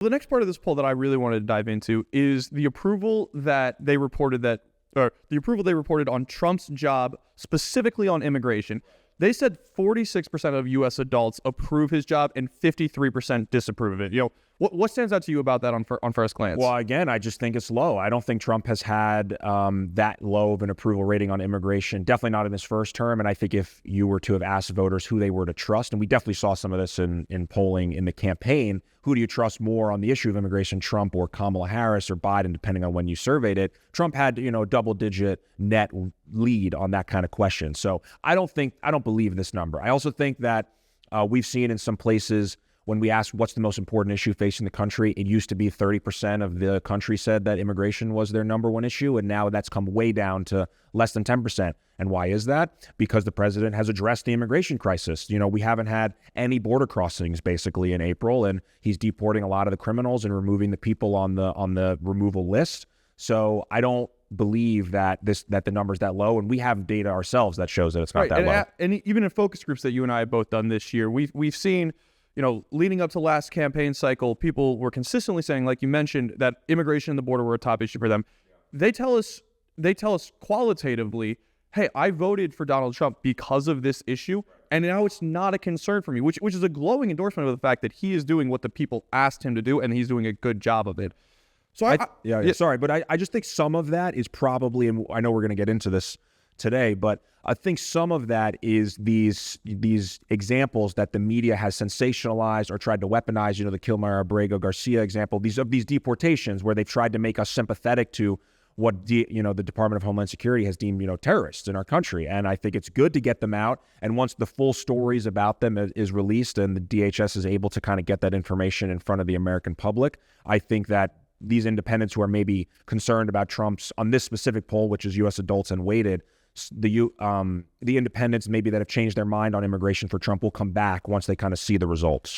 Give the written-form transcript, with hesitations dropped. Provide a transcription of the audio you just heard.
The next part of this poll that I really wanted to dive into is the approval that they reported on Trump's job, specifically on immigration. They said 46% of U.S. adults approve his job and 53% disapprove of it. What stands out to you about that on first glance? Well, again, I just think it's low. I don't think Trump has had that low of an approval rating on immigration, definitely not in his first term. And I think if you were to have asked voters who they were to trust, and we definitely saw some of this in polling in the campaign, who do you trust more on the issue of immigration, Trump or Kamala Harris or Biden, depending on when you surveyed it? Trump had, a double-digit net lead on that kind of question. So I don't believe this number. I also think that we've seen in some places when we asked what's the most important issue facing the country, it used to be 30% of the country said that immigration was their number one issue, and now that's come way down to less than 10%. And why is that? Because the president has addressed the immigration crisis. We haven't had any border crossings basically in April, and he's deporting a lot of the criminals and removing the people on the removal list. So I don't believe that the number's that low, and we have data ourselves that shows that it's not that low. And even in focus groups that you and I have both done this year, we've seen, leading up to last campaign cycle, people were consistently saying, like you mentioned, that immigration and the border were a top issue for them. They tell us qualitatively, hey, I voted for Donald Trump because of this issue, and now it's not a concern for me, which is a glowing endorsement of the fact that he is doing what the people asked him to do, and he's doing a good job of it. So sorry, but I just think some of that is probably, and I know we're going to get into this today, but I think some of that is these examples that the media has sensationalized or tried to weaponize. The Kilmer Abrego Garcia example, these deportations where they've tried to make us sympathetic to what the Department of Homeland Security has deemed terrorists in our country. And I think it's good to get them out. And once the full stories about them is released and the DHS is able to kind of get that information in front of the American public, I think that these independents who are maybe concerned about Trump's, on this specific poll, which is U.S. adults and weighted, the independents maybe that have changed their mind on immigration for Trump will come back once they kind of see the results.